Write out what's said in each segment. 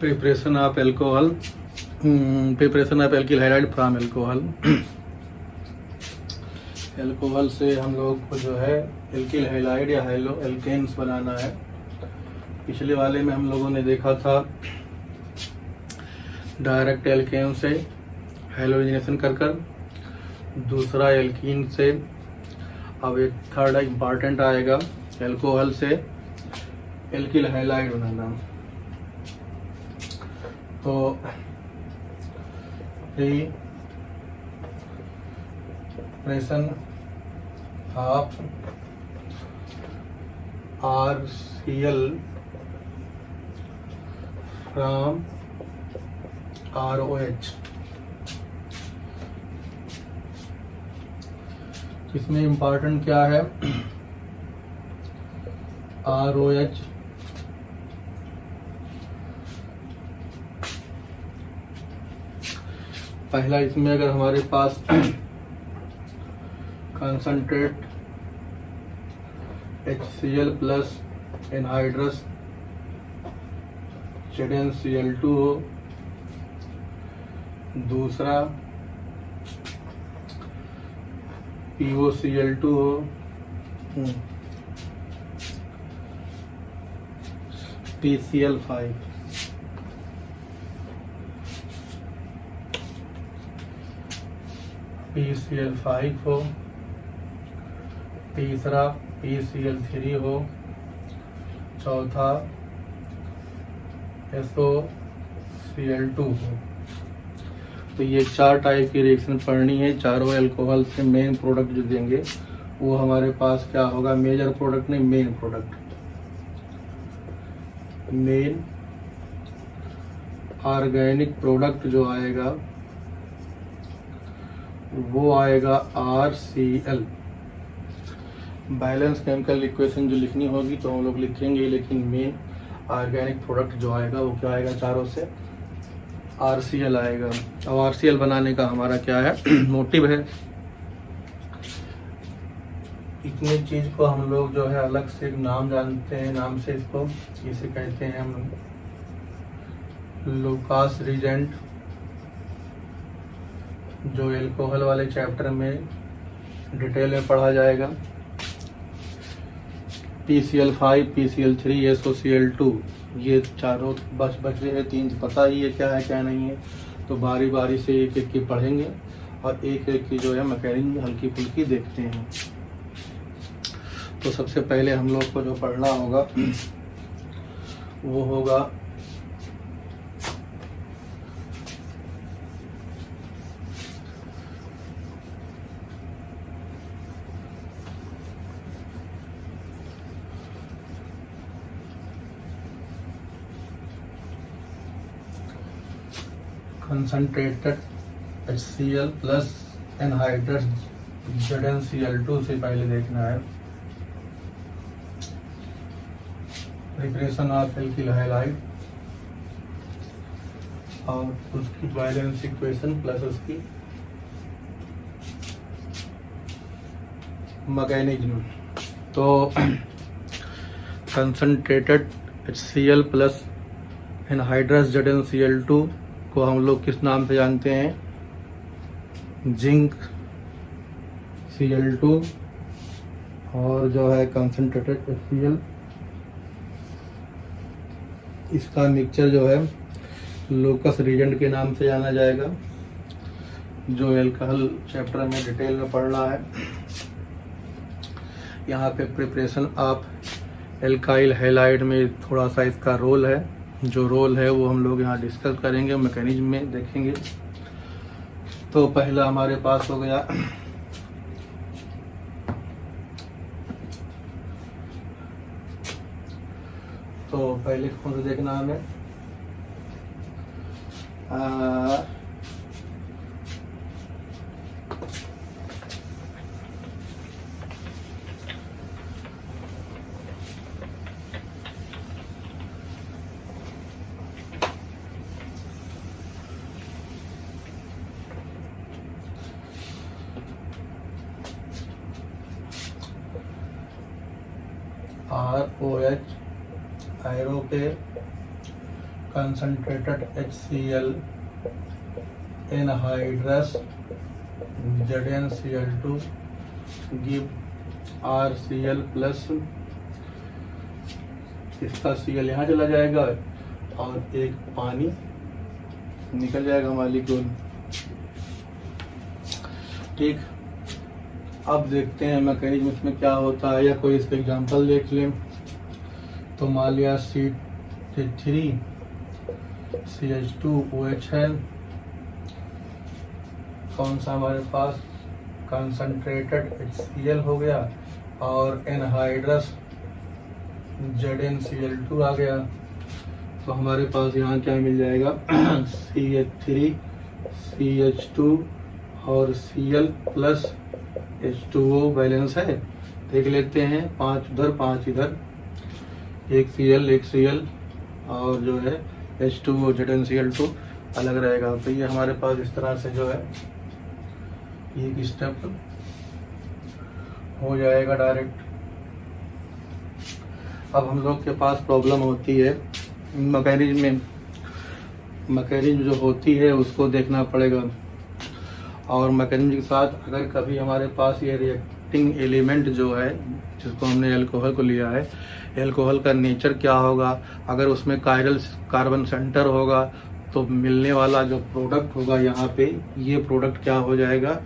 Preparation of alcohol, preparation of alkyl hydride from alcohol. Alcohol से हम लोग को जो है एल्किल हाइड्राइड या हाइलो एल्केन्स बनाना है। पिछले वाले में हम लोगों ने देखा था डायरेक्ट एल्केन से हाइलोजनेशन कर कर, दूसरा एल्कीन से, अब एक थर्ड इम्पॉर्टेंट आएगा एल्कोहल से एल्किल हाइड्राइड बनाना। तो preparation of RCl from ROH। इसमें इम्पॉर्टेंट क्या है? ROH पहला, इसमें अगर हमारे पास concentrate HCl plus anhydrous ZnCl2 हो, दूसरा POCl2 हो, PCl5, PCl5 हो, तीसरा PCl3 हो, चौथा SOCl2 हो। तो ये चार टाइप की रिएक्शन पढ़नी है। चारों एल्कोहल से मेन प्रोडक्ट जो देंगे वो हमारे पास क्या होगा? मेजर प्रोडक्ट नहीं, main product. Main organic product जो आएगा वो आएगा RCl। बैलेंस केमिकल इक्वेशन जो लिखनी होगी तो हम लोग लिखेंगे, लेकिन मेन ऑर्गेनिक प्रोडक्ट जो आएगा वो क्या आएगा? चारों से RCl आएगा। अब RCl बनाने का हमारा क्या है? मोटिव है। इतनी चीज को हम लोग जो है अलग से एक नाम जानते हैं, नाम से इसको इसे कहते हैं हम लुकास रीजेंट, जो एल्कोहल वाले चैप्टर में डिटेल में पढ़ा जाएगा। PCl5, PCl3, SOCl2, ये चारों बच रहे हैं। तीन पता ही है क्या है क्या नहीं है, तो बारी बारी से एक एक की पढ़ेंगे और एक एक की जो है मैकेनिज्म हल्की फुल्की देखते हैं। तो सबसे पहले हम लोग को जो पढ़ना होगा वो होगा concentrated HCl plus anhydrous ZnCl2 से पहले देखना है प्रिपरेशन ऑफ एल्किल हाइड्राइड और उसकी बैलेंस इक्वेशन प्लस उसकी मैकेनिज्म। तो concentrated HCl plus anhydrous ZnCl2 को हम लोग किस नाम से जानते हैं? जिंक Cl2, और जो है कंसंट्रेटेड HCl, इसका मिक्सचर जो है लुकास रीजेंट के नाम से जाना जाएगा, जो एल्कोहल चैप्टर में डिटेल में पढ़ना है। यहाँ पे प्रिपरेशन ऑफ एल्काइल हैलाइड में थोड़ा सा इसका रोल है, जो रोल है वो हम लोग यहाँ डिस्कस करेंगे, मैकेनिज्म में देखेंगे। तो पहला हमारे पास हो गया तो पहले कौन सा देखना हमें? ROH एरो पे concentrated HCl anhydrous ZnCl2 give RCl plus, इसका Cl यहाँ चला जाएगा और एक पानी निकल जाएगा मॉलिक्यूल। ठीक, अब देखते हैं मैकेनिज्म इसमें क्या होता है, या कोई इसका एग्जांपल देख लें। तो मान लिया C3CH2OH है, कौन सा हमारे पास कंसंट्रेटेड HCl हो गया और एनहाइड्रस ZnCl2 आ गया। तो हमारे पास यहाँ क्या मिल जाएगा CH3 CH2 और Cl प्लस H2O बैलेंस है, देख लेते हैं। 5 उधर 5 इधर, एक Cl और जो है H2O ZnCl2 अलग रहेगा। तो ये हमारे पास इस तरह से जो है एक स्टेप हो जाएगा डायरेक्ट। अब हम लोग के पास प्रॉब्लम होती है मैकेनिज्म जो होती है उसको देखना पड़ेगा। और मैकेनिज्म के साथ अगर कभी हमारे पास ये रिएक्टिंग एलिमेंट जो है, जिसको हमने अल्कोहल को लिया है, अल्कोहल का नेचर क्या होगा, अगर उसमें कायरल कार्बन सेंटर होगा तो मिलने वाला जो प्रोडक्ट होगा यहाँ पे, ये प्रोडक्ट क्या हो जाएगा,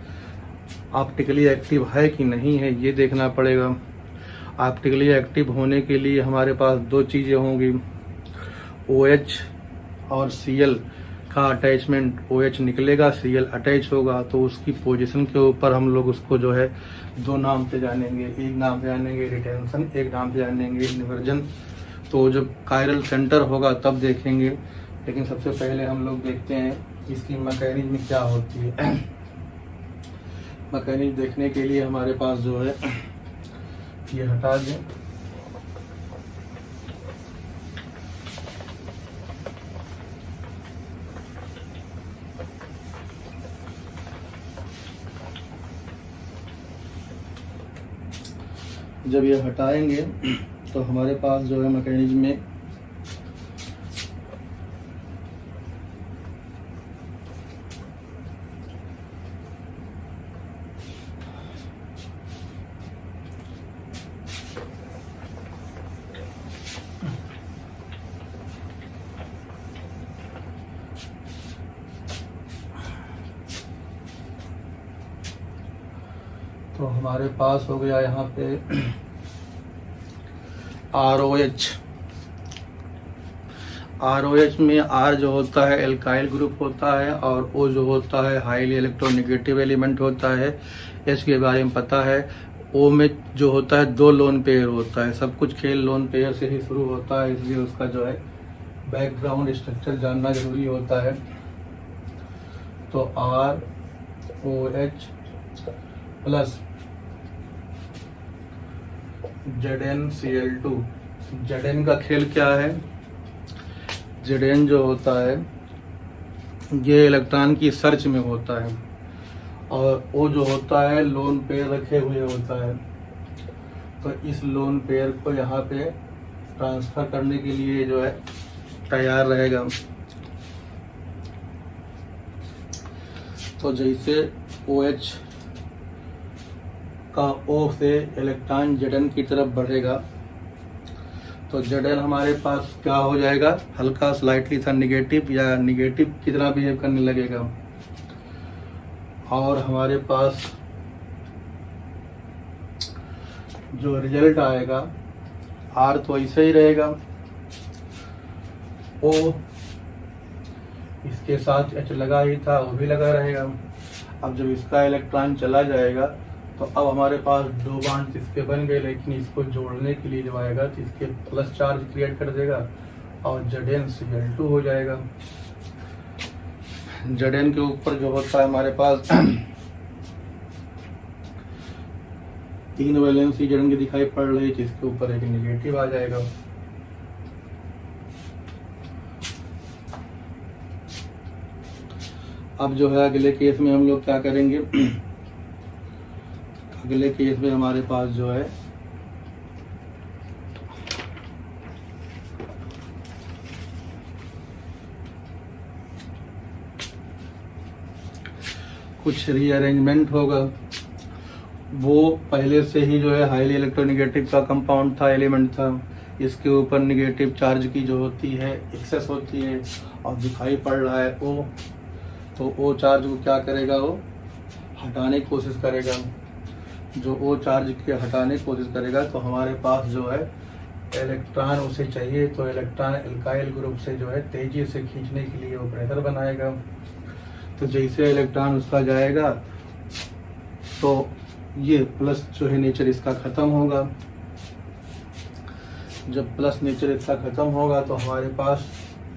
ऑप्टिकली एक्टिव है कि नहीं है, ये देखना पड़ेगा। ऑप्टिकली एक्टिव होने के लिए हमारे पास दो चीज़ें होंगी, OH और Cl का अटैचमेंट। OH निकलेगा, Cl अटैच होगा, तो उसकी पोजीशन के ऊपर हम लोग उसको जो है दो नाम से जानेंगे। एक नाम से जानेंगे रिटेंशन, एक नाम से जानेंगे इन्वर्जन। तो जब कायरल सेंटर होगा तब देखेंगे, लेकिन सबसे पहले हम लोग देखते हैं इसकी मैकेनिज्म क्या होती है। मैकेनिज्म देखने के लिए हमारे पास जो है ये हटा दें। जब ये हटाएंगे तो हमारे पास जो है मैकेनिज्म में तो हमारे पास हो गया यहाँ पे ROH। ROH में R जो होता है एल्काइल ग्रुप होता है और O जो होता है हाईली इलेक्ट्रोनेगेटिव एलिमेंट होता है। H के बारे में पता है। O में जो होता है 2 लोन पेयर होता है। सब कुछ खेल लोन पेयर से ही शुरू होता है, इसलिए उसका जो है बैकग्राउंड स्ट्रक्चर जानना जरूरी होता है। तो ROH प्लस ZnCl2। Zn का खेल क्या है, Zn जो होता है ये इलेक्ट्रॉन की सर्च में होता है और O जो होता है लोन पेयर रखे हुए होता है। तो इस लोन पेयर को यहाँ पे ट्रांसफर करने के लिए जो है तैयार रहेगा। तो जैसे OH का O से इलेक्ट्रॉन Zn की तरफ बढ़ेगा तो Zn हमारे पास क्या हो जाएगा, हल्का स्लाइटली सा निगेटिव या निगेटिव की तरह बिहेव करने लगेगा। और हमारे पास जो रिजल्ट आएगा R तो ऐसे ही रहेगा, O इसके साथ H लगा ही था, वो भी लगा रहेगा। अब जब इसका इलेक्ट्रॉन चला जाएगा तो अब हमारे पास 2 बॉन्ड इसके बन गए, लेकिन इसको जोड़ने के लिए जब आएगा तो इसके प्लस चार्ज क्रिएट कर देगा और ZnCl2 हो जाएगा। Zn के ऊपर जो होता है हमारे पास 3 वैलेंसी Zn की दिखाई पड़ रही है, जिसके ऊपर एक नेगेटिव आ जाएगा। अब जो है अगले केस में हम लोग क्या करेंगे, अगले केस में हमारे पास जो है कुछ रीअरेंजमेंट होगा। वो पहले से ही जो है हाईली इलेक्ट्रोनेगेटिव का कंपाउंड था, एलिमेंट था, इसके ऊपर नेगेटिव चार्ज की जो होती है एक्सेस होती है और दिखाई पड़ रहा है ओ, तो ओ चार्ज को क्या करेगा, वो हटाने की कोशिश करेगा। जो ओ चार्ज के हटाने की कोशिश करेगा तो हमारे पास जो है इलेक्ट्रॉन उसे चाहिए, तो इलेक्ट्रॉन एल्काइल ग्रुप से जो है तेजी से खींचने के लिए वो प्रेशर बनाएगा। तो जैसे इलेक्ट्रॉन उसका जाएगा तो ये प्लस जो है नेचर इसका ख़त्म होगा। जब प्लस नेचर इसका ख़त्म होगा तो हमारे पास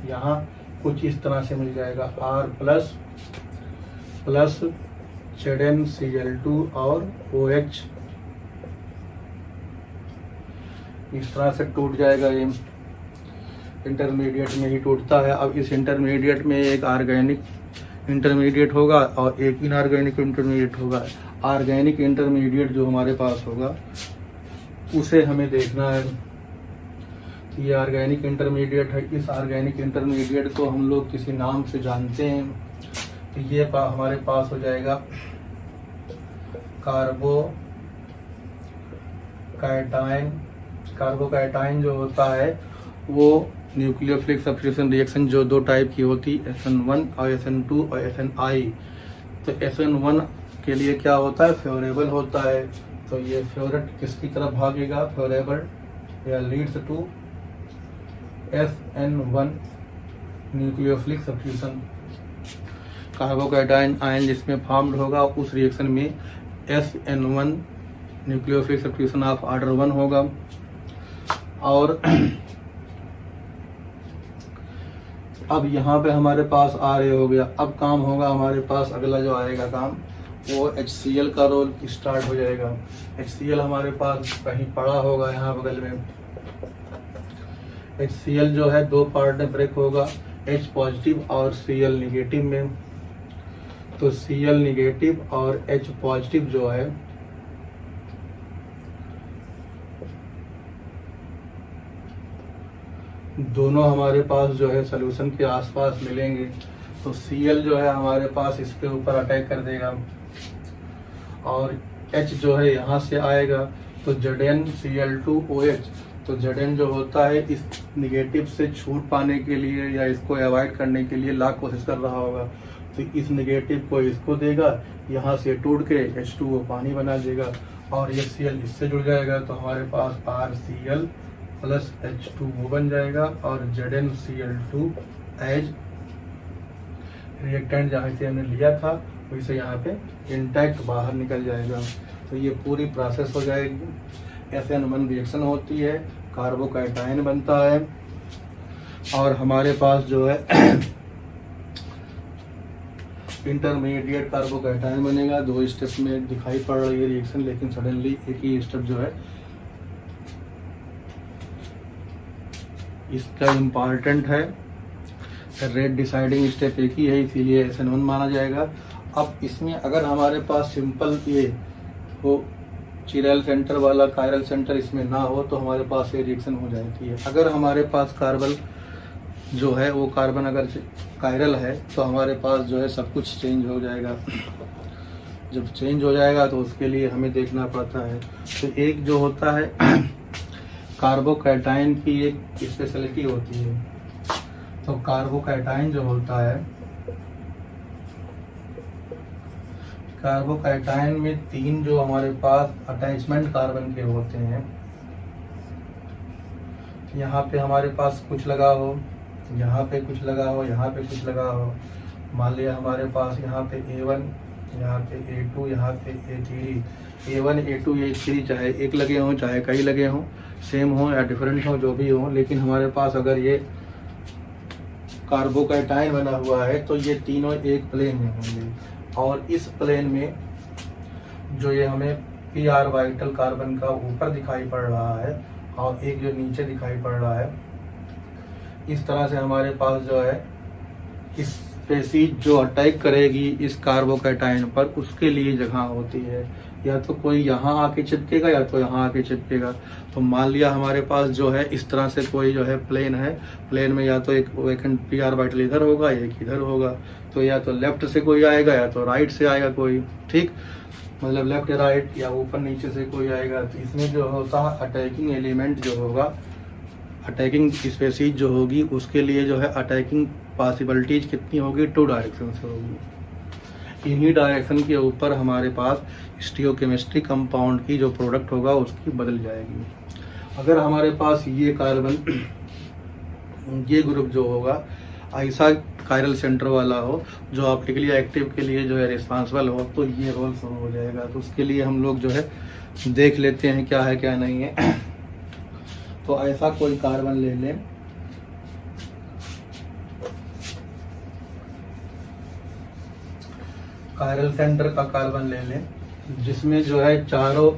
यहाँ कुछ इस तरह से मिल जाएगा, R प्लस प्लस ZnCl2 और OH इस तरह से टूट जाएगा। ये इंटरमीडिएट में ही टूटता है। अब इस इंटरमीडिएट में एक ऑर्गेनिक इंटरमीडिएट होगा और एक इनऑर्गेनिक इंटरमीडिएट होगा। ऑर्गेनिक इंटरमीडिएट जो हमारे पास होगा उसे हमें देखना है। ये ऑर्गेनिक इंटरमीडिएट है। इस ऑर्गेनिक इंटरमीडिएट को हम लोग किसी नाम से जानते हैं। तो ये हमारे पास हो जाएगा कार्बोकैटायन। कार्बोकैटायन जो होता है वो न्यूक्लियोफिलिक सब्स्टिट्यूशन रिएक्शन जो दो टाइप की होती है, SN1 और SN2 और SNI। तो SN1 के लिए क्या होता है, फेवरेबल होता है। तो ये फेवरेट किसकी तरफ भागेगा, फेवरेबल, या leads to SN1 nucleophilic substitution. Carbocation ion जिसमें फॉर्म्ड होगा उस रिएक्शन में SN1 nucleophilic substitution of order 1 होगा। और अब यहाँ पे हमारे पास RA हो गया। अब काम होगा हमारे पास, अगला जो आएगा काम वो HCl का रोल स्टार्ट हो जाएगा। HCl हमारे पास कहीं पड़ा होगा यहाँ बगल में। HCl जो है दो पार्ट में ब्रेक होगा, H पॉजिटिव और Cl निगेटिव में। तो Cl निगेटिव और H पॉजिटिव जो है दोनों हमारे पास जो है सॉल्यूशन के आसपास मिलेंगे। तो Cl जो है हमारे पास इसके ऊपर अटैक कर देगा और H जो है यहाँ से आएगा। तो ZnCl2OH। तो Zn जो होता है इस निगेटिव से छूट पाने के लिए या इसको अवॉइड करने के लिए लाख कोशिश कर रहा होगा। तो इस निगेटिव को इसको देगा, यहाँ से टूट के H2O पानी बना देगा और ये Cl इससे जुड़ जाएगा। तो हमारे पास RCl प्लस H2O बन जाएगा और ZnCl2 एज रिएक्टेंट जहाँ से हमने लिया था वैसे यहाँ पे इंटैक्ट बाहर निकल जाएगा। तो ये पूरी प्रोसेस हो जाएगी। SN1 रिएक्शन होती है, कार्बोकैटायन बनता है और हमारे पास जो है इंटरमीडिएट कार्बोकैटायन बनेगा। दो स्टेप में दिखाई पड़ रही है रिएक्शन, लेकिन सडनली एक ही स्टेप जो है इसका इम्पॉर्टेंट है। रेट डिसाइडिंग स्टेप एक ही है, इसीलिए SN1 माना जाएगा। अब इसमें अगर हमारे पास सिंपल ये हो, चिरल सेंटर वाला कायरल सेंटर इसमें ना हो तो हमारे पास ये रिएक्शन हो जाती है। अगर हमारे पास कार्बन जो है वो कार्बन अगर कायरल है तो हमारे पास जो है सब कुछ चेंज हो जाएगा। जब चेंज हो जाएगा तो उसके लिए हमें देखना पड़ता है। तो एक जो होता है कार्बोकैटायन की एक स्पेशलिटी होती है। तो कार्बोकैटायन जो होता है, कार्बोकैटायन में तीन जो हमारे पास अटैचमेंट कार्बन के होते हैं। यहाँ पे हमारे पास कुछ लगा हो, यहाँ पे कुछ लगा हो, यहाँ पे कुछ लगा हो। मान लिया हमारे पास यहाँ पे A1, यहाँ पे A2, यहाँ पे A3। A1, A2, A3 चाहे एक लगे हों चाहे कई लगे हों, सेम हो या डिफरेंट हो, जो भी हो, लेकिन हमारे पास अगर ये कार्बोकैटायन बना हुआ है तो ये तीनों एक प्लेन में होंगे। और इस प्लेन में जो ये हमें पी ऑर्बिटल कार्बन का ऊपर दिखाई पड़ रहा है और एक जो नीचे दिखाई पड़ रहा है, इस तरह से हमारे पास जो है स्पेसीज जो अटैक करेगी इस कार्बोकैटायन पर उसके लिए जगह होती है। या तो कोई यहाँ आके चिपकेगा या तो यहाँ आके चिपकेगा। तो मान लिया हमारे पास जो है इस तरह से कोई जो है प्लेन है, प्लेन में या तो एक वेकेंट पी ऑर्बिटल इधर होगा, एक इधर होगा। तो या तो लेफ्ट से कोई आएगा या तो राइट से आएगा कोई, ठीक, मतलब लेफ्ट राइट या ऊपर नीचे से कोई आएगा। तो इसमें जो होता है अटैकिंग एलिमेंट जो होगा, अटैकिंग स्पेसीज जो होगी, उसके लिए जो है अटैकिंग पॉसिबिलिटीज कितनी होगी, 2 डायरेक्शन से होगी। इन्हीं डायरेक्शन के ऊपर हमारे पास स्टीरियोकेमिस्ट्री कंपाउंड की जो प्रोडक्ट होगा उसकी बदल जाएगी। अगर हमारे पास ये कार्बन ये ग्रुप जो होगा ऐसा कायरल सेंटर वाला हो जो ऑप्टिकली एक्टिव के लिए जो है रिस्पॉन्सिबल हो, तो ये रोल शुरू हो जाएगा। तो उसके लिए हम लोग जो है देख लेते हैं क्या है क्या नहीं है। तो ऐसा कोई कार्बन ले लें, कायरल सेंटर का कार्बन ले लें, जिसमें जो है चारों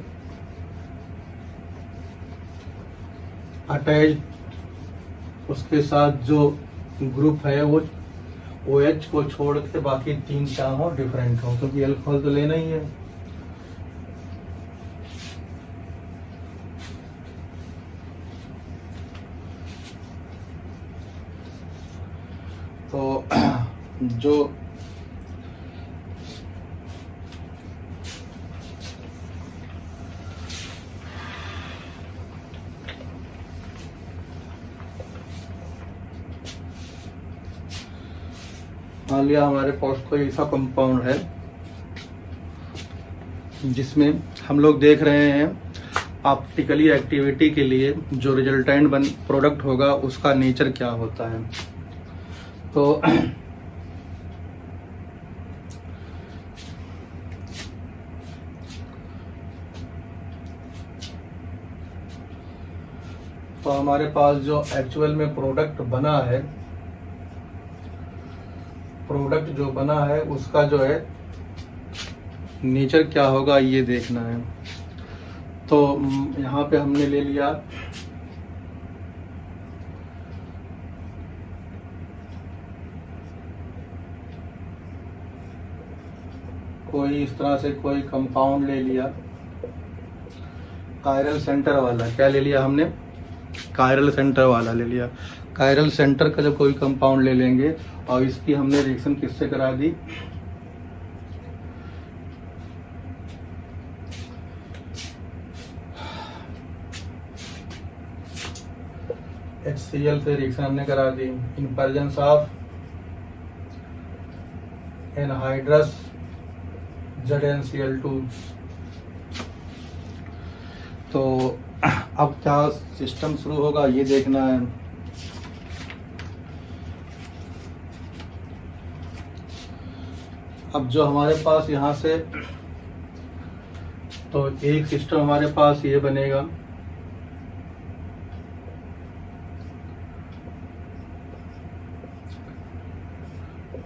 अटैच, उसके साथ जो ग्रुप है वो OH को छोड़ के बाकी 3 क्या हो, डिफरेंट हो, क्योंकि अल्कोहल तो लेना ही है। तो जो मान लिया हमारे पास कोई ऐसा कंपाउंड है जिसमें हम लोग देख रहे हैं ऑप्टिकली एक्टिविटी के लिए जो रिजल्टेंट प्रोडक्ट होगा उसका नेचर क्या होता है। तो हमारे पास जो एक्चुअल में प्रोडक्ट बना है, प्रोडक्ट जो बना है उसका जो है नेचर क्या होगा ये देखना है। तो यहाँ पे हमने ले लिया कोई इस तरह से कोई कंपाउंड ले लिया, कायरल सेंटर वाला। क्या ले लिया हमने, कायरल सेंटर वाला ले लिया। कायरल सेंटर का जब कोई कंपाउंड ले लेंगे और इसकी हमने रिएक्शन किससे करा दी, HCl से रिएक्शन हमने करा दी in presence of anhydrous ZnCl2। तो अब क्या सिस्टम शुरू होगा ये देखना है। अब जो हमारे पास यहाँ से तो एक सिस्टम हमारे पास ये बनेगा,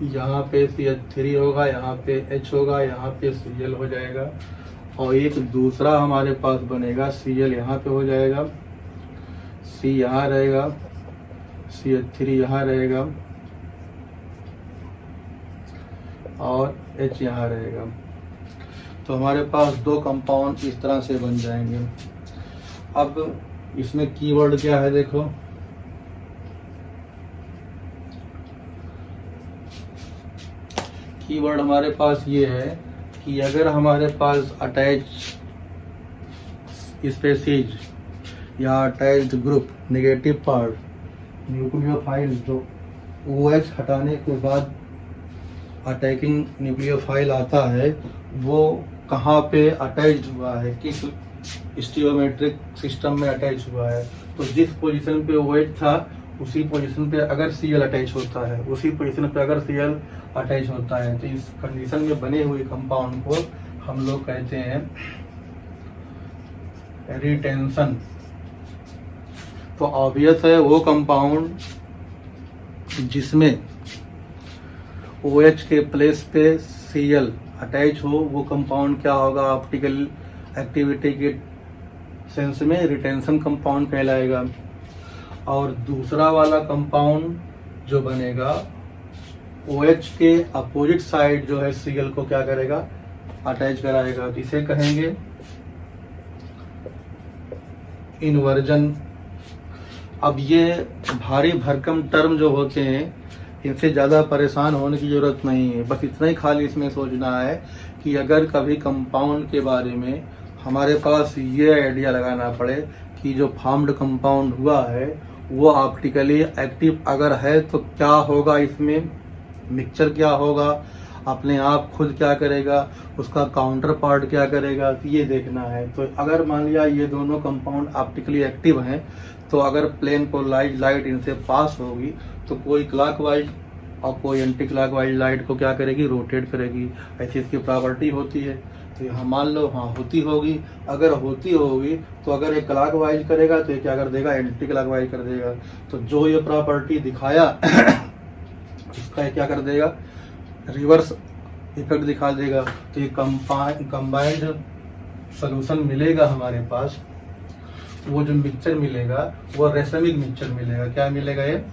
यहाँ पे CH3 होगा, यहाँ पे H होगा, यहाँ पे Cl हो जाएगा। और एक दूसरा हमारे पास बनेगा, Cl यहाँ पे हो जाएगा, C यहाँ रहेगा, CH3 यहाँ रहेगा और H यहाँ रहेगा। तो हमारे पास 2 कंपाउंड इस तरह से बन जाएंगे। अब इसमें कीवर्ड क्या है देखो, कीवर्ड हमारे पास ये है कि अगर हमारे पास अटैच स्पेसीज या attached group negative part nucleophile जो OH हटाने के बाद अटैकिंग न्यूक्लियोफाइल आता है, वो कहाँ पे अटैच्ड हुआ है, किस स्टीरियोमेट्रिक सिस्टम में अटैच हुआ है। तो जिस पोजीशन पे OH था उसी पोजीशन पे अगर Cl अटैच होता है, उसी पोजीशन पे अगर Cl अटैच होता है, तो इस कंडीशन में बने हुए कंपाउंड को हम लोग कहते हैं रिटेंशन। तो ऑब्वियस है वो कंपाउंड जिसमें OH के प्लेस पे Cl अटैच हो, वो कंपाउंड क्या होगा, ऑप्टिकल एक्टिविटी के सेंस में रिटेंशन कंपाउंड कहलाएगा। और दूसरा वाला कंपाउंड जो बनेगा OH के अपोजिट साइड जो है Cl को क्या करेगा, अटैच कराएगा, इसे कहेंगे इन्वर्जन। अब ये भारी भरकम टर्म जो होते हैं इनसे ज़्यादा परेशान होने की ज़रूरत नहीं है, बस इतना ही खाली इसमें सोचना है कि अगर कभी कंपाउंड के बारे में हमारे पास ये आइडिया लगाना पड़े कि जो फार्म्ड कंपाउंड हुआ है वो ऑप्टिकली एक्टिव अगर है तो क्या होगा, इसमें मिक्सचर क्या होगा, अपने आप खुद क्या करेगा, उसका काउंटर पार्ट क्या करेगा, तो ये देखना है। तो अगर मान लिया ये दोनों कंपाउंड ऑप्टिकली एक्टिव हैं तो अगर प्लेन को लाइट इनसे पास होगी तो कोई क्लॉकवाइज और कोई एंटी क्लॉकवाइज लाइट को क्या करेगी, रोटेट करेगी। ऐसी इसकी प्रॉपर्टी होती है। तो यहाँ मान लो हाँ होती होगी, अगर होती होगी तो अगर ये क्लॉकवाइज करेगा तो ये क्या कर देगा, एंटी क्लॉकवाइज कर देगा। तो जो ये प्रॉपर्टी दिखाया इसका क्या कर देगा, रिवर्स इफेक्ट दिखा देगा। तो ये कंबाइंड सॉल्यूशन मिलेगा हमारे पास, वो जो मिक्सचर मिलेगा वो रेसमिक मिक्सचर मिलेगा। क्या मिलेगा, ये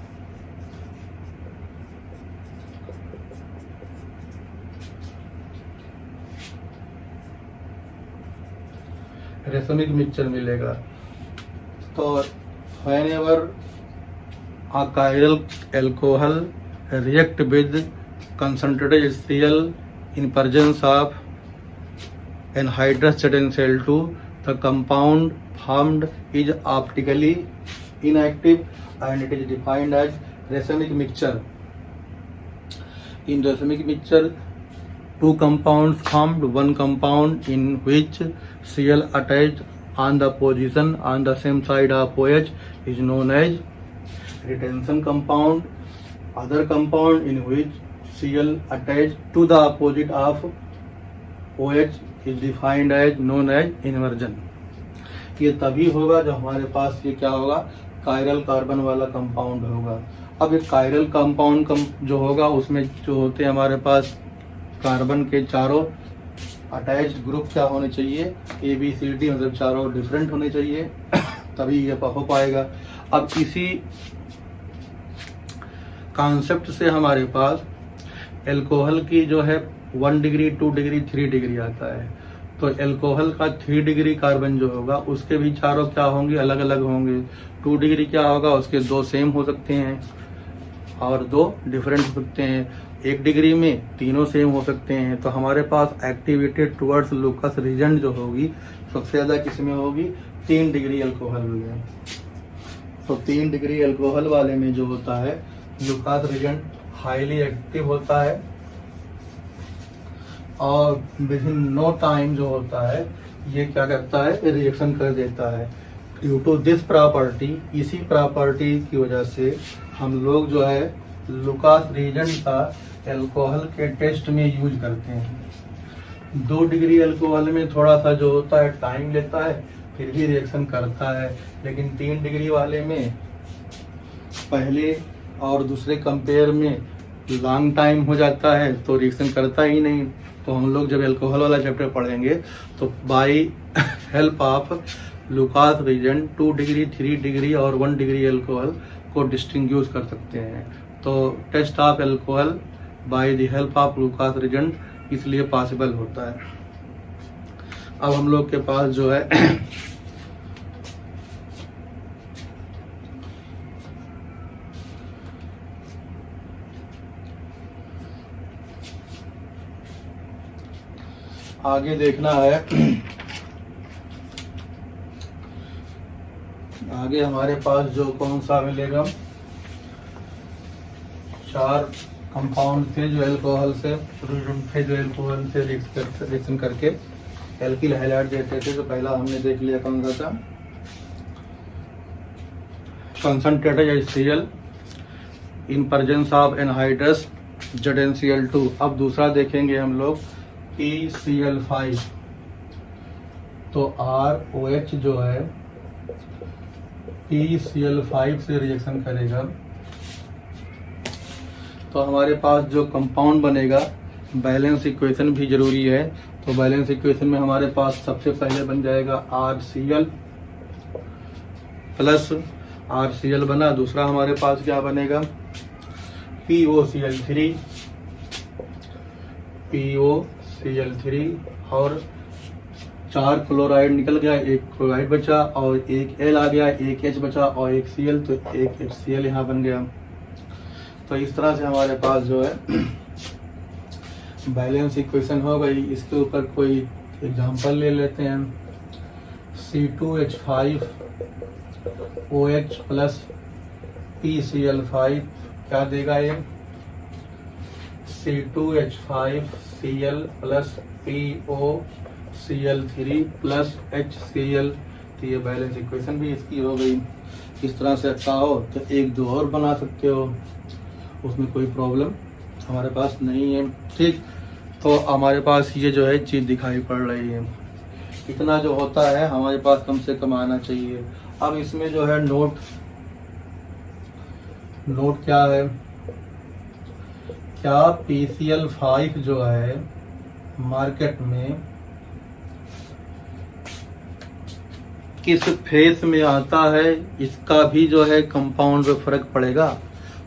रेसमिक मिक्सचर मिलेगा। तो whenever a chiral alcohol react with concentrated HCl in presence of anhydrous ZnCl2, the compound formed is optically inactive and it is defined as racemic mixture. In racemic mixture, two compounds formed, one compound in which Cl attached on the position on the same side of OH is known as retention compound. Other compound in which Cl attached to the opposite of OH is defined as known as inversion. ये तभी होगा जब हमारे पास ये क्या होगा, chiral carbon वाला कंपाउंड होगा। अब ये कायरल कंपाउंड जो होगा उसमें जो होते हैं हमारे पास कार्बन के चारों अटैच्ड ग्रुप क्या होने चाहिए, ABCD, मतलब चारों डिफरेंट होने चाहिए, तभी ये हो पाएगा। अब इसी कॉन्सेप्ट से हमारे पास एल्कोहल की जो है 1 डिग्री, 2 डिग्री, 3 डिग्री आता है। तो एल्कोहल का 3 डिग्री कार्बन जो होगा उसके भी चारों क्या होंगे, अलग अलग होंगे। 2 डिग्री क्या होगा, उसके 2 सेम हो सकते हैं और 2 डिफरेंट हो सकते हैं। 1 डिग्री में तीनों सेम हो सकते हैं। तो हमारे पास एक्टिविटी टुवर्ड्स लुकस रीजन जो होगी सबसे ज़्यादा किसमें होगी, 3 डिग्री अल्कोहल में। तो 3 डिग्री अल्कोहल वाले में जो होता है लुकस रीजन हाईली एक्टिव होता है और विद इन नो टाइम जो होता है ये क्या करता है, रिएक्शन कर देता है। ड्यू टू दिस प्रॉपर्टी, इसी प्रॉपर्टी की वजह से हम लोग जो है लुकास रीजन का एल्कोहल के टेस्ट में यूज करते हैं। 2 डिग्री अल्कोहल में थोड़ा सा जो होता है टाइम लेता है, फिर भी रिएक्शन करता है, लेकिन 3 डिग्री वाले में पहले और दूसरे कंपेयर में लॉन्ग टाइम हो जाता है तो रिएक्शन करता ही नहीं। तो हम लोग जब एल्कोहल वाला चैप्टर पढ़ेंगे तो by help of Lucas reagent 2 degree, 3 degree और 1 डिग्री अल्कोहल को डिस्टिंग्विश कर सकते हैं। तो test of alcohol by the help of Lucas reagent इसलिए पॉसिबल होता है। अब हम लोग के पास जो है आगे देखना है, आगे हमारे पास जो कौन सा मिलेगा, 4 कंपाउंड थे जो एल्कोहल से रिएक्शन करके एल्किल हैलाइड देते थे। तो पहला हमने देख लिया कौन सा था, concentrated HCl in presence of anhydrous ZnCl2। अब दूसरा देखेंगे हम लोग PCl5। तो ROH जो है PCl5 से रिएक्शन करेगा तो हमारे पास जो कंपाउंड बनेगा, बैलेंस इक्वेशन भी जरूरी है। तो बैलेंस इक्वेशन में हमारे पास सबसे पहले बन जाएगा RCl प्लस RCl बना, दूसरा हमारे पास क्या बनेगा POCl3 Cl3 और 4 क्लोराइड निकल गया, 1 क्लोराइड बचा और 1 L आ गया, 1 H बचा और 1 Cl, तो 1 HCl यहाँ बन गया। तो इस तरह से हमारे पास जो है बैलेंस इक्वेशन हो गई। इसके ऊपर कोई एग्जांपल ले लेते हैं। C2H5OH प्लस PCl5 क्या देगा ये? C2H5Cl plus POCl3 plus HCl। तो ये बैलेंस इक्वेशन भी इसकी हो गई। इस तरह से चाहो तो एक दो और बना सकते हो, उसमें कोई प्रॉब्लम हमारे पास नहीं है। ठीक, तो हमारे पास ये जो है चीज़ दिखाई पड़ रही है। इतना जो होता है हमारे पास कम से कम आना चाहिए। अब इसमें जो है नोट क्या है? क्या PCl5 जो है मार्केट में किस फेस में आता है, इसका भी जो है कंपाउंड पे फर्क पड़ेगा।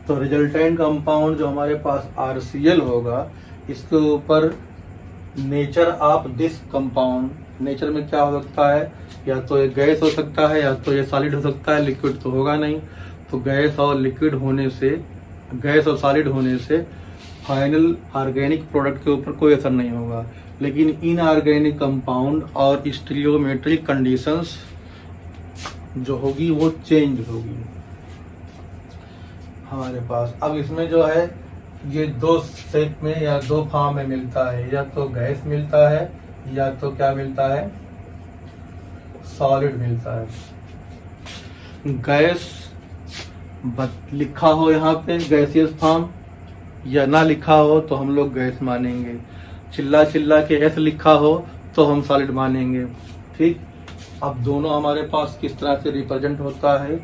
तो रिजल्टेंट कंपाउंड जो हमारे पास RCl होगा, इसके ऊपर nature of this compound, nature में क्या हो सकता है? या तो ये गैस हो सकता है या तो ये सॉलिड हो सकता है, लिक्विड तो होगा नहीं। तो गैस और लिक्विड होने से, गैस और सॉलिड होने से फाइनल ऑर्गेनिक प्रोडक्ट के ऊपर कोई असर नहीं होगा, लेकिन इनऑर्गेनिक कंपाउंड और स्टीरियोमेट्रिक कंडीशंस जो होगी वो चेंज होगी हमारे पास। अब इसमें जो है ये दो शेप में या दो फॉर्म में मिलता है, या तो गैस मिलता है या तो क्या मिलता है? सॉलिड मिलता है। गैस लिखा हो यहाँ पे गैसियस फॉर्म, या ना लिखा हो तो हम लोग गैस मानेंगे। चिल्ला के एस लिखा हो तो हम सॉलिड मानेंगे। ठीक, अब दोनों हमारे पास किस तरह से रिप्रेजेंट होता है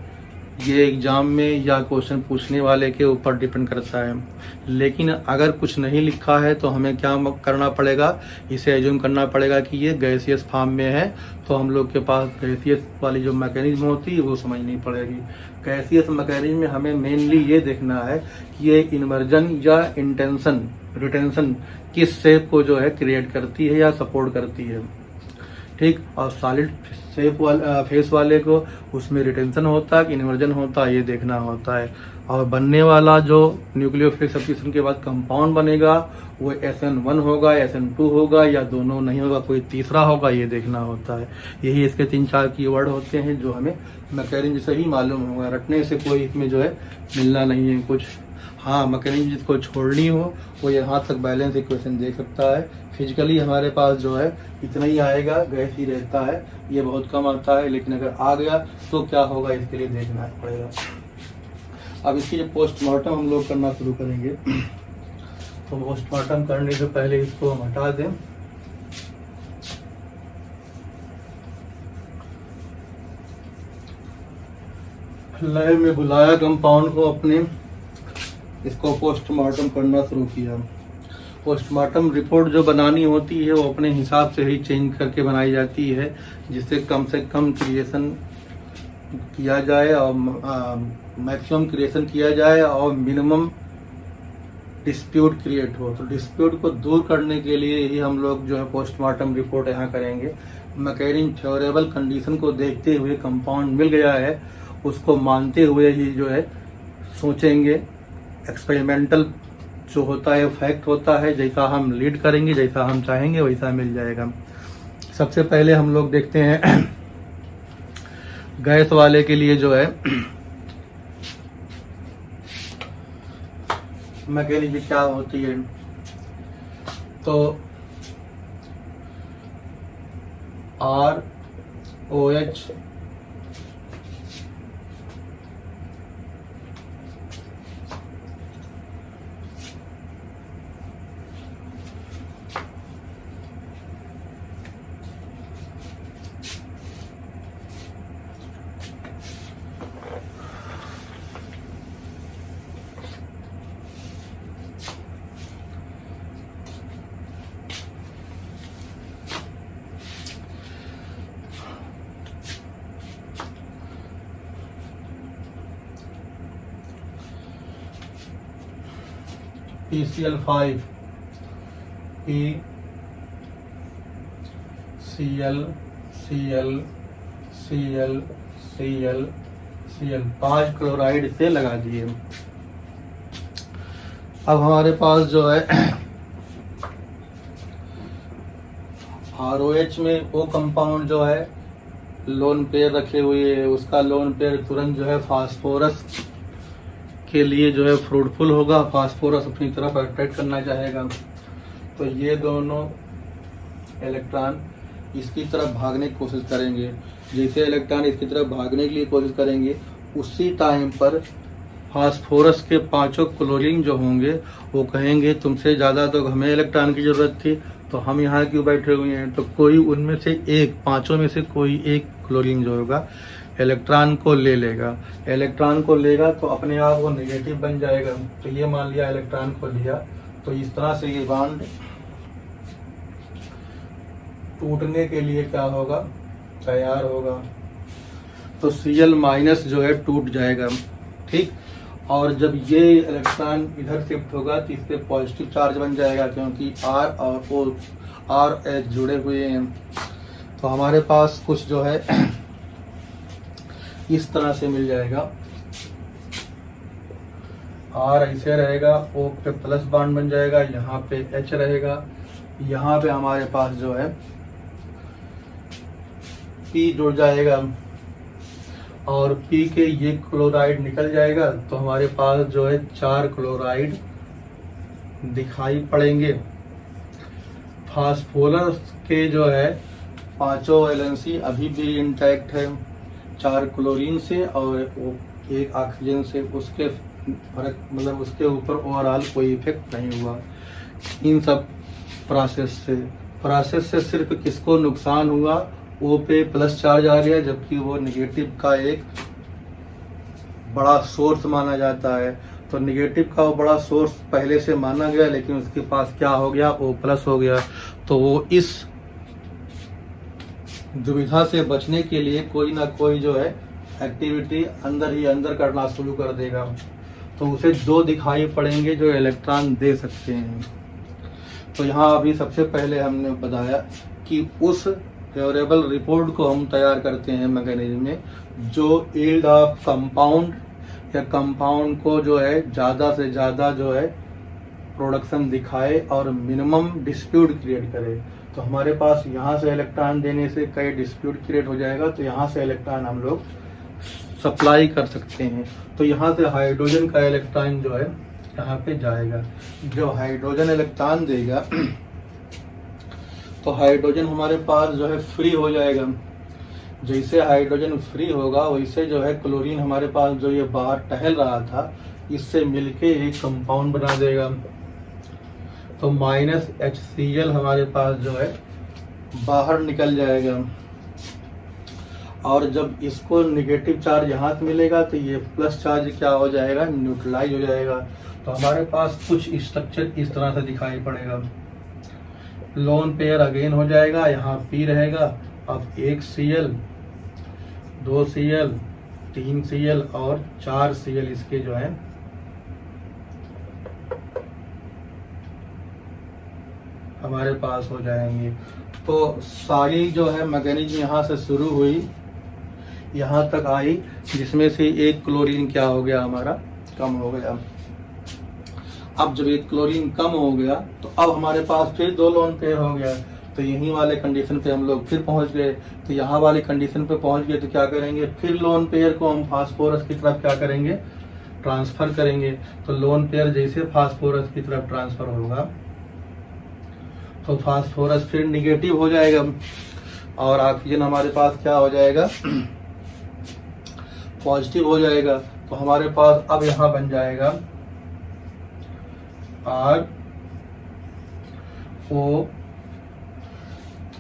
ये एग्जाम में या क्वेश्चन पूछने वाले के ऊपर डिपेंड करता है। लेकिन अगर कुछ नहीं लिखा है तो हमें क्या करना पड़ेगा? इसे एज्यूम करना पड़ेगा कि ये गैसियस फॉर्म में है, तो हम लोग के पास गैसियस वाली जो मैकेनिज्म होती है वो समझनी पड़ेगी। गैसियस मैकेनिज्म में हमें मेनली ये देखना है कि ये इन्वर्जन या इंटेंशन रिटेंशन किस शेप को जो है क्रिएट करती है या सपोर्ट करती है। ठीक, और सॉलिड शेप फेस वाले को उसमें रिटेंशन होता है कि इन्वर्जन होता है, ये देखना होता है। और बनने वाला जो न्यूक्लियोफिलिक सब्स्टिट्यूशन के बाद कंपाउंड बनेगा वो SN1 होगा, SN2 होगा या दोनों नहीं होगा, कोई तीसरा होगा, ये देखना होता है। यही इसके 3-4 कीवर्ड होते हैं जो हमें मैकेनिज्म से ही मालूम होगा। रटने से कोई इसमें जो है मिलना नहीं है कुछ। हाँ, मैकेनिज्म जिसको छोड़नी हो वो यहाँ तक बैलेंस इक्वेशन देख सकता है। फिजिकली हमारे पास जो है इतना ही आएगा, गैस ही रहता है, ये बहुत कम आता है। लेकिन अगर आ गया तो क्या होगा इसके लिए देखना पड़ेगा। अब इसकी जो पोस्टमार्टम हम लोग करना शुरू करेंगे, तो पोस्टमार्टम करने से पहले इसको हम हटा दें। लैब में बुलाया कंपाउंड को अपने, इसको पोस्टमार्टम करना शुरू किया। पोस्टमार्टम रिपोर्ट जो बनानी होती है वो अपने हिसाब से ही चेंज करके बनाई जाती है, जिससे कम से कम क्रिएशन किया जाए और मैक्सिमम क्रिएशन किया जाए और मिनिमम डिस्प्यूट क्रिएट हो। तो डिस्प्यूट को दूर करने के लिए ही हम लोग जो है पोस्टमार्टम रिपोर्ट यहाँ करेंगे। मैकेनिज्म फेवरेबल कंडीशन को देखते हुए कंपाउंड मिल गया है, उसको मानते हुए ही जो है सोचेंगे। एक्सपेरिमेंटल जो होता है फैक्ट होता है, जैसा हम लीड करेंगे, जैसा हम चाहेंगे वैसा मिल जाएगा। सबसे पहले हम लोग देखते हैं गैस वाले के लिए जो है मैकेनिज्म क्या होती है। तो ROH PCl5 P Cl Cl Cl Cl Cl 5 chloride से लगा दिए। अब हमारे पास जो है ROH में वो कंपाउंड जो है लोन पेयर रखे हुए है, उसका लोन पेयर तुरंत जो है फास्फोरस के लिए जो है फ्रूटफुल होगा, फास्फोरस अपनी तरफ अट्रैक्ट करना चाहेगा। तो ये दोनों इलेक्ट्रॉन इसकी तरफ भागने की कोशिश करेंगे। जैसे इलेक्ट्रॉन इसकी तरफ भागने के लिए कोशिश करेंगे, उसी टाइम पर फास्फोरस के 5 क्लोरीन जो होंगे वो कहेंगे तुमसे ज़्यादा तो हमें इलेक्ट्रॉन की ज़रूरत थी, तो हम यहाँ क्यों बैठे हुए हैं। तो कोई उनमें से एक, 5 में से कोई एक क्लोरीन जो होगा इलेक्ट्रॉन को ले लेगा। इलेक्ट्रॉन को लेगा तो अपने आप वो नेगेटिव बन जाएगा। तो ये मान लिया इलेक्ट्रॉन को लिया, तो इस तरह से ये बॉन्ड टूटने के लिए क्या होगा, तैयार होगा। तो Cl- जो है टूट जाएगा, ठीक। और जब ये इलेक्ट्रॉन इधर शिफ्ट होगा तो इस पे पॉजिटिव चार्ज बन जाएगा, क्योंकि R और O R H जुड़े हुए हैं। तो हमारे पास कुछ जो है इस तरह से मिल जाएगा। R ऐसे रहेगा, O पे प्लस बॉन्ड बन जाएगा, यहाँ पे H रहेगा, यहाँ पे हमारे पास जो है P जुड़ जाएगा और P के ये क्लोराइड निकल जाएगा। तो हमारे पास जो है 4 क्लोराइड दिखाई पड़ेंगे। फास्फोरस के जो है 5 वैलेंसी अभी भी इंटैक्ट है 4 क्लोरीन से और एक ऑक्सीजन से, उसके फर्क मतलब उसके ऊपर ओवरऑल कोई इफेक्ट नहीं हुआ। इन सब प्रोसेस से सिर्फ किसको नुकसान हुआ, O पे प्लस चार्ज आ गया, जबकि वो नेगेटिव का एक बड़ा सोर्स माना जाता है। तो नेगेटिव का वो बड़ा सोर्स पहले से माना गया, लेकिन उसके पास क्या हो गया, O प्लस हो गया। तो वो इस दुविधा से बचने के लिए कोई ना कोई जो है एक्टिविटी अंदर ही अंदर करना शुरू कर देगा। तो उसे 2 दिखाई पड़ेंगे जो इलेक्ट्रॉन दे सकते हैं। तो यहाँ अभी सबसे पहले हमने बताया कि उस फेवरेबल रिपोर्ट को हम तैयार करते हैं मैकेनिज्म में, जो यील्ड ऑफ कंपाउंड या कंपाउंड को जो है ज़्यादा से ज़्यादा जो है प्रोडक्शन दिखाए और मिनिमम डिस्प्यूट क्रिएट करे। तो हमारे पास यहाँ से इलेक्ट्रॉन देने से कई डिस्प्यूट क्रिएट हो जाएगा, तो यहाँ से इलेक्ट्रॉन हम लोग सप्लाई कर सकते हैं। तो यहाँ से हाइड्रोजन का इलेक्ट्रॉन जो है यहाँ पे जाएगा। जो हाइड्रोजन इलेक्ट्रॉन देगा तो हाइड्रोजन हमारे पास जो है फ्री हो जाएगा। जैसे हाइड्रोजन फ्री होगा वैसे जो है क्लोरीन हमारे पास जो ये बाहर टहल रहा था इससे मिलके एक कंपाउंड बना देगा। तो -HCl हमारे पास जो है बाहर निकल जाएगा। और जब इसको नेगेटिव चार्ज यहाँ से मिलेगा तो ये प्लस चार्ज क्या हो जाएगा, न्यूट्रलाइज हो जाएगा। तो हमारे पास कुछ स्ट्रक्चर इस तरह से दिखाई पड़ेगा। लोन पेयर अगेन हो जाएगा, यहाँ P रहेगा। अब 1 Cl 2 Cl 3 Cl और 4 Cl इसके जो है हमारे पास हो जाएंगे। तो सारी जो है मैकेनिज्म यहाँ से शुरू हुई, यहाँ तक आई, जिसमें से एक क्लोरीन क्या हो गया, हमारा कम हो गया। अब जब एक क्लोरीन कम हो गया तो अब हमारे पास फिर 2 लोन पेयर हो गया। तो यहीं वाले कंडीशन पे हम लोग फिर पहुंच गए। तो यहाँ वाले कंडीशन पे पहुंच गए तो क्या करेंगे, फिर लोन पेयर को हम फास्फोरस की तरफ क्या करेंगे, ट्रांसफर करेंगे। तो लोन पेयर जैसे फास्फोरस की तरफ ट्रांसफर होगा तो फास्फोरस फिर निगेटिव हो जाएगा और ऑक्सीजन हमारे पास क्या हो जाएगा, पॉजिटिव हो जाएगा। तो हमारे पास अब यहाँ बन जाएगा R O।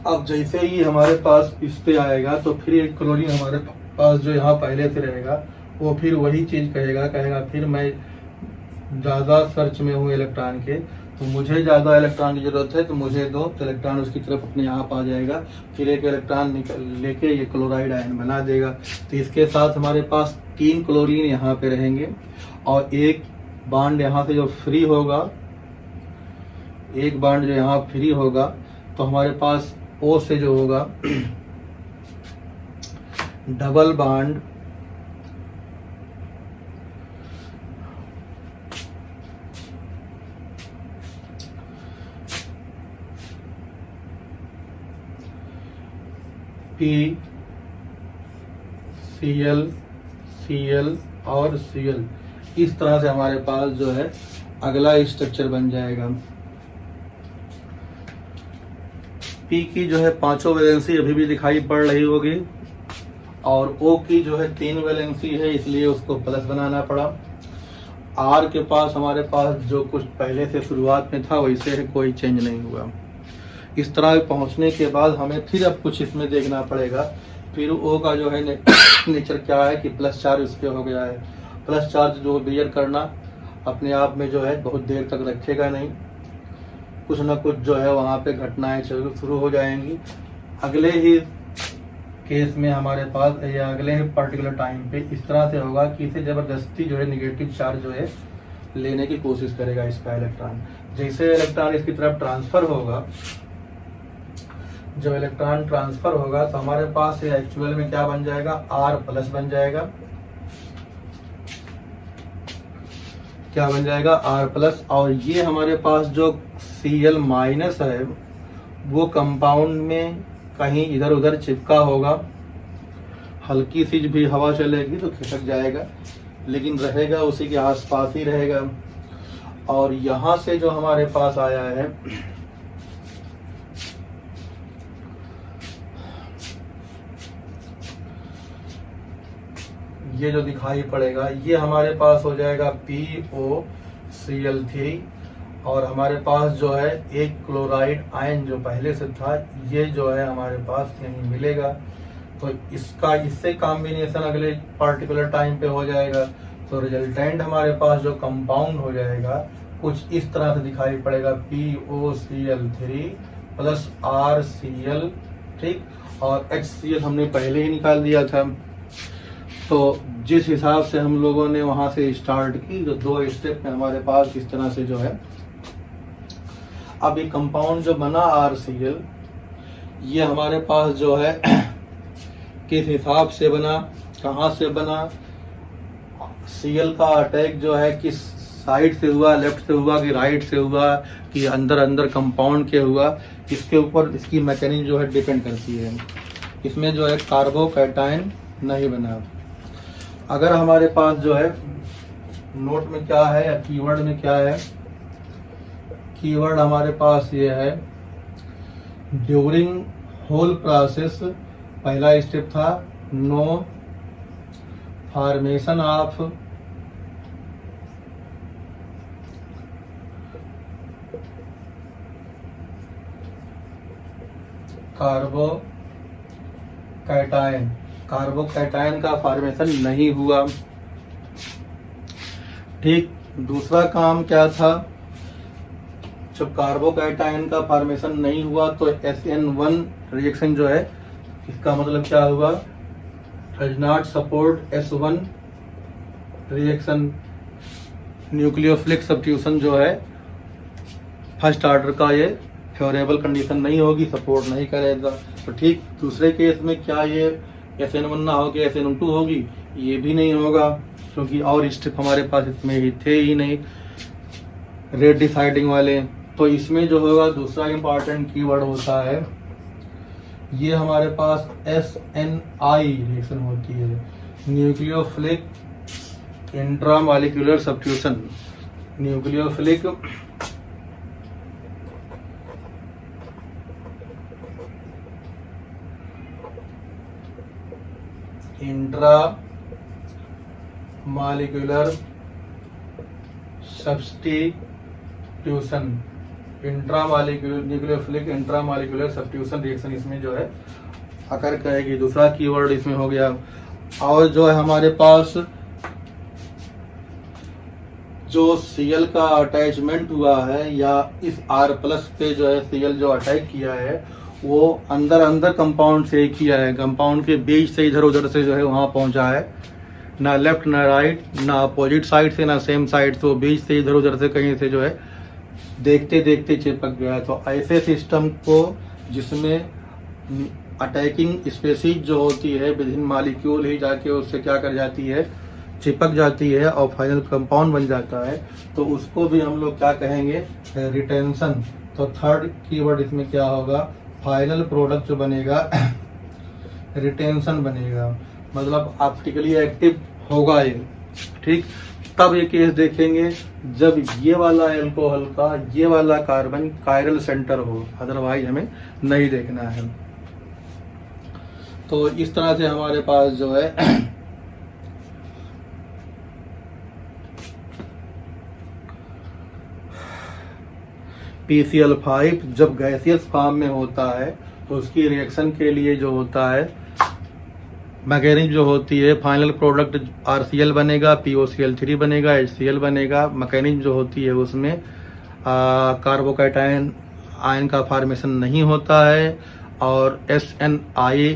अब जैसे ही हमारे पास इस पे आएगा तो फिर एक क्लोरीन हमारे पास जो यहाँ पहले से रहेगा वो फिर वही चीज कहेगा फिर मैं ज़्यादा सर्च में हूँ इलेक्ट्रॉन के, तो मुझे ज़्यादा इलेक्ट्रॉन की ज़रूरत है, तो मुझे दो। तो इलेक्ट्रॉन उसकी तरफ अपने यहाँ आ जाएगा, फिर एक इलेक्ट्रॉन लेके ये क्लोराइड आयन बना देगा। तो इसके साथ हमारे पास 3 क्लोरीन यहाँ पे रहेंगे और एक बॉन्ड यहाँ से जो फ्री होगा, एक बॉन्ड जो यहाँ फ्री होगा तो हमारे पास O से जो होगा double bond P Cl Cl और Cl, इस तरह से हमारे पास जो है अगला स्ट्रक्चर बन जाएगा। P की जो है 5 वैलेंसी अभी भी दिखाई पड़ रही होगी और O की जो है 3 वैलेंसी है, इसलिए उसको प्लस बनाना पड़ा। R के पास हमारे पास जो कुछ पहले से शुरुआत में था वैसे है, कोई चेंज नहीं हुआ। इस तरह पहुंचने के बाद हमें फिर अब कुछ इसमें देखना पड़ेगा। फिर O का जो है नेचर क्या है कि प्लस चार्ज उस पर हो गया है। प्लस चार्ज जो बियर करना अपने आप में जो है बहुत देर तक रखेगा नहीं, कुछ ना कुछ जो है वहाँ पे घटनाएं शुरू हो जाएंगी। अगले ही केस में हमारे पास या अगले ही पर्टिकुलर टाइम पे इस तरह से होगा कि इसे जबरदस्ती जो है निगेटिव चार्ज जो है लेने की कोशिश करेगा इसका इलेक्ट्रॉन। जैसे इलेक्ट्रॉन इसकी तरफ ट्रांसफर होगा, जब इलेक्ट्रॉन ट्रांसफर होगा तो हमारे पास एक्चुअल में क्या बन जाएगा, R प्लस बन जाएगा। क्या बन जाएगा, R प्लस। और ये हमारे पास जो Cl माइनस है वो कंपाउंड में कहीं इधर उधर चिपका होगा, हल्की सी भी हवा चलेगी तो खिसक जाएगा, लेकिन रहेगा उसी के आसपास ही रहेगा। और यहाँ से जो हमारे पास आया है ये जो दिखाई पड़ेगा ये हमारे पास हो जाएगा POCl3 और हमारे पास जो है एक क्लोराइड आयन जो पहले से था ये जो है हमारे पास नहीं मिलेगा। तो इसका इससे कॉम्बिनेशन अगले पार्टिकुलर टाइम पे हो जाएगा। तो रिजल्टेंट हमारे पास जो कंपाउंड हो जाएगा कुछ इस तरह से दिखाई पड़ेगा, POCl3 प्लस RCl, ठीक, और HCl हमने पहले ही निकाल दिया था। तो जिस हिसाब से हम लोगों ने वहां से स्टार्ट की, जो 2 स्टेप में हमारे पास इस तरह से जो है अब ये कंपाउंड जो बना RCl, ये हमारे पास जो है किस हिसाब से बना, कहाँ से बना, Cl का अटैक जो है किस साइड से हुआ, लेफ्ट से हुआ कि राइट से हुआ कि अंदर अंदर कंपाउंड के हुआ, इसके ऊपर इसकी मैकेनिज्म जो है डिपेंड करती है। इसमें जो है कार्बोकैटायन नहीं बना। अगर हमारे पास जो है नोट में क्या है या कीवर्ड में क्या है, कीवर्ड हमारे पास ये है ड्यूरिंग होल प्रोसेस, पहला स्टेप था no formation of carbocation, carbocation का फॉर्मेशन नहीं हुआ, ठीक। दूसरा काम क्या था, जब कार्बोकैटायन का फॉर्मेशन नहीं हुआ तो SN1 रिएक्शन जो है इसका मतलब क्या हुआ, does not support S1 reaction, nucleophilic substitution जो है फर्स्ट ऑर्डर का ये फेवरेबल कंडीशन नहीं होगी, सपोर्ट नहीं करेगा। तो ठीक दूसरे केस में क्या ये SN1 ना होगी SN2 होगी, ये भी नहीं होगा क्योंकि और स्टेप हमारे पास इसमें ही थे ही नहीं रेट डिसाइडिंग वाले। तो इसमें जो होगा दूसरा इंपॉर्टेंट कीवर्ड होता है, ये हमारे पास SNI रिएक्शन होती है, nucleophilic intramolecular substitution, nucleophilic intramolecular substitution, nucleophilic intramolecular substitution reaction इसमें जो है अकर करेगी। दूसरा कीवर्ड इसमें हो गया। और जो है हमारे पास जो Cl का अटैचमेंट हुआ है या इस R प्लस पे जो है Cl जो अटैक किया है वो अंदर अंदर कंपाउंड से किया है, कंपाउंड के बीच से इधर उधर से जो है वहां पहुंचा है, ना लेफ्ट ना राइट, ना अपोजिट साइड से ना सेम साइड, तो बीच से इधर उधर से कहीं से जो है देखते देखते चिपक गया। तो ऐसे सिस्टम को जिसमें अटैकिंग स्पेसीज जो होती है विद इन मालिक्यूल ही जाके उससे क्या कर जाती है, चिपक जाती है और फाइनल कंपाउंड बन जाता है, तो उसको भी हम लोग क्या कहेंगे, रिटेंशन। तो थर्ड कीवर्ड इसमें क्या होगा, फाइनल प्रोडक्ट जो बनेगा रिटेंशन बनेगा, मतलब ऑप्टिकली एक्टिव होगा ये। ठीक, तब ये केस देखेंगे जब ये वाला अल्कोहल का ये वाला कार्बन कायरल सेंटर हो, अदरवाइज हमें नहीं देखना है। तो इस तरह से हमारे पास जो है PCl5 जब गैसियस फॉर्म में होता है तो उसकी रिएक्शन के लिए जो होता है मैकेनिज्म जो होती है, फाइनल प्रोडक्ट RCl बनेगा, POCl3 बनेगा, HCl बनेगा। मैकेनिज्म जो होती है उसमें कार्बोकैटायन आयन का फॉर्मेशन नहीं होता है और SNI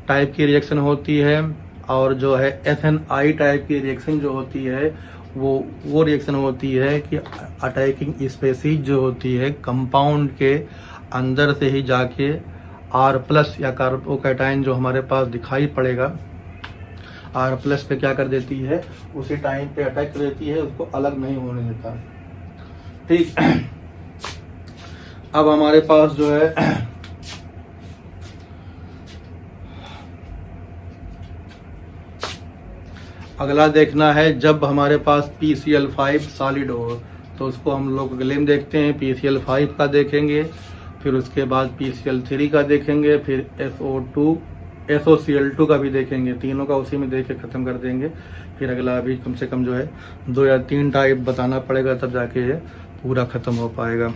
टाइप की रिएक्शन होती है, और जो है SNI टाइप की रिएक्शन जो होती है वो रिएक्शन होती है कि अटैकिंग स्पेसीज जो होती है कंपाउंड के अंदर से ही जाके R+ या कार्बोकैटायन जो हमारे पास दिखाई पड़ेगा R+ पे क्या कर देती है, उसी टाइम पे अटैक कर देती है, उसको अलग नहीं होने देता। ठीक, अब हमारे पास जो है अगला देखना है, जब हमारे पास PCl5 सॉलिड हो तो उसको हम लोग अगले में देखते हैं। PCl5 का देखेंगे, फिर उसके बाद PCl3 का देखेंगे, फिर SOCl2 का भी देखेंगे। तीनों का उसी में देख के ख़त्म कर देंगे। फिर अगला अभी कम से कम जो है 2 या 3 टाइप बताना पड़ेगा, तब जाके ये पूरा ख़त्म हो पाएगा।